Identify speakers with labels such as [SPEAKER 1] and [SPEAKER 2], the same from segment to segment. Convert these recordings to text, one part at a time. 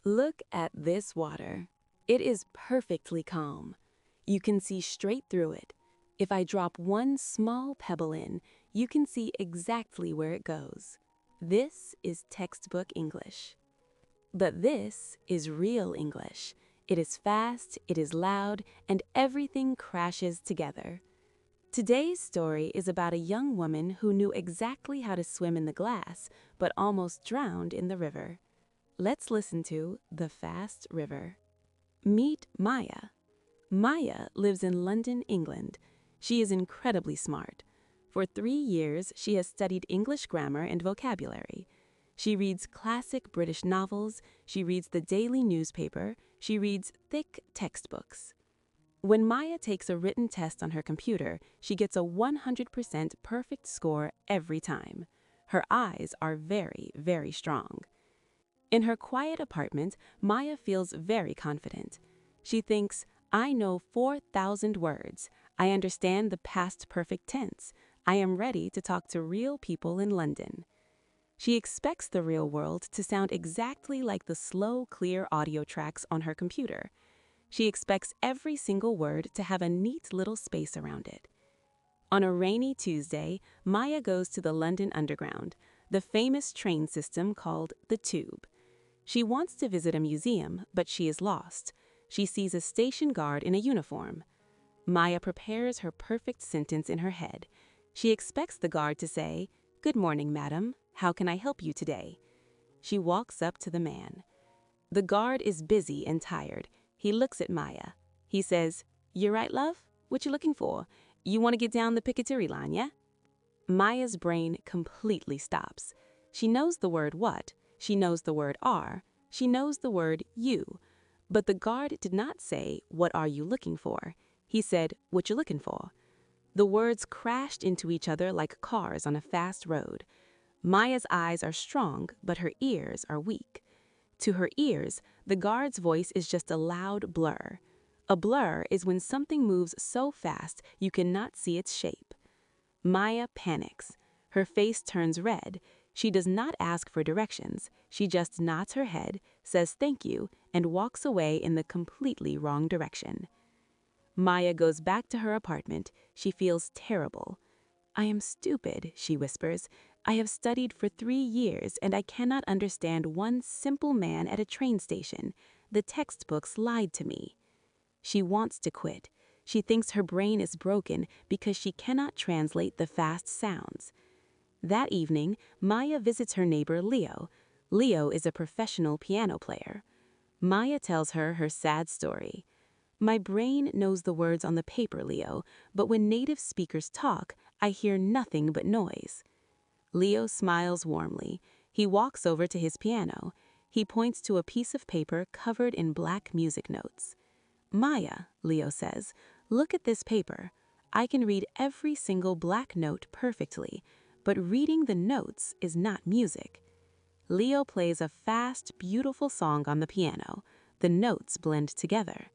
[SPEAKER 1] Look at this water. It is perfectly calm. You can see straight through it. If I drop one small pebble in, you can see exactly where it goes. This is textbook English. But this is real English. It is fast, it is loud, and everything crashes together. Today's story is about a young woman who knew exactly how to swim in the glass, but almost drowned in the river. Let's listen to The Fast River. Meet Maya. Maya lives in London, England. She is incredibly smart. For 3 years, she has studied English grammar and vocabulary. She reads classic British novels, she reads the daily newspaper, she reads thick textbooks. When Maya takes a written test on her computer, she gets a 100% perfect score every time. Her eyes are very, very strong. In her quiet apartment, Maya feels very confident. She thinks, I know 4,000 words. I understand the past perfect tense. I am ready to talk to real people in London. She expects the real world to sound exactly like the slow, clear audio tracks on her computer. She expects every single word to have a neat little space around it. On a rainy Tuesday, Maya goes to the London Underground, the famous train system called the Tube. She wants to visit a museum, but she is lost. She sees a station guard in a uniform. Maya prepares her perfect sentence in her head. She expects the guard to say, "Good morning, madam. How can I help you today?" She walks up to the man. The guard is busy and tired. He looks at Maya. He says, "You right, love? What you looking for? You want to get down the Piccadilly line, yeah?" Maya's brain completely stops. She knows the word what, she knows the word are, she knows the word you. But the guard did not say, "What are you looking for?" He said, "What you looking for?" The words crashed into each other like cars on a fast road. Maya's eyes are strong, but her ears are weak. To her ears, the guard's voice is just a loud blur. A blur is when something moves so fast you cannot see its shape. Maya panics. Her face turns red. She does not ask for directions. She just nods her head, says thank you, and walks away in the completely wrong direction. Maya goes back to her apartment. She feels terrible. "I am stupid," she whispers. "I have studied for 3 years and I cannot understand one simple man at a train station. The textbooks lied to me." She wants to quit. She thinks her brain is broken because she cannot translate the fast sounds. That evening, Maya visits her neighbor Leo. Leo is a professional piano player. Maya tells her her sad story. "My brain knows the words on the paper, Leo, but when native speakers talk, I hear nothing but noise." Leo smiles warmly. He walks over to his piano. He points to a piece of paper covered in black music notes. "Maya," Leo says, "look at this paper. I can read every single black note perfectly, but reading the notes is not music." Leo plays a fast, beautiful song on the piano. The notes blend together.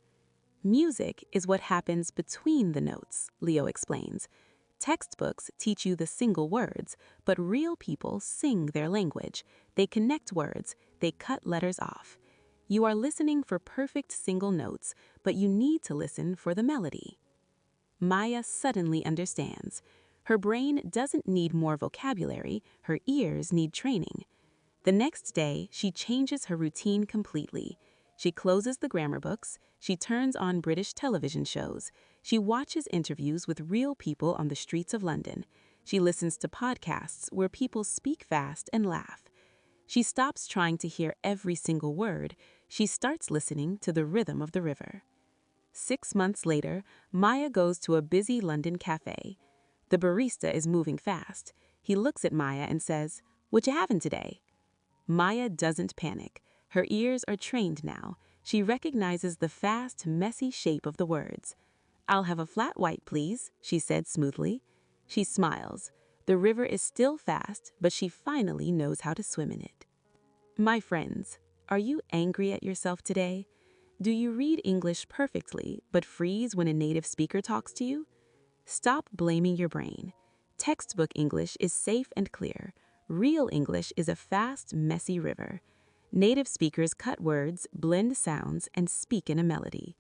[SPEAKER 1] "Music is what happens between the notes," Leo explains. "Textbooks teach you the single words, but real people sing their language. They connect words, they cut letters off. You are listening for perfect single notes, but you need to listen for the melody." Maya suddenly understands. Her brain doesn't need more vocabulary, her ears need training. The next day, she changes her routine completely. She closes the grammar books, she turns on British television shows, she watches interviews with real people on the streets of London. She listens to podcasts where people speak fast and laugh. She stops trying to hear every single word. She starts listening to the rhythm of the river. 6 months later, Maya goes to a busy London cafe. The barista is moving fast. He looks at Maya and says, "What you having today?" Maya doesn't panic. Her ears are trained now. She recognizes the fast, messy shape of the words. "I'll have a flat white, please," she said smoothly. She smiles. The river is still fast, but she finally knows how to swim in it. My friends, are you angry at yourself today? Do you read English perfectly, but freeze when a native speaker talks to you? Stop blaming your brain. Textbook English is safe and clear. Real English is a fast, messy river. Native speakers cut words, blend sounds, and speak in a melody.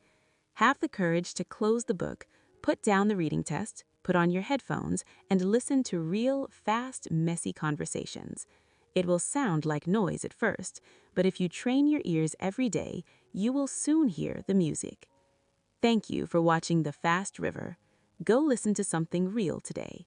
[SPEAKER 1] Have the courage to close the book, put down the reading test, put on your headphones, and listen to real, fast, messy conversations. It will sound like noise at first, but if you train your ears every day, you will soon hear the music. Thank you for watching The Fast River. Go listen to something real today.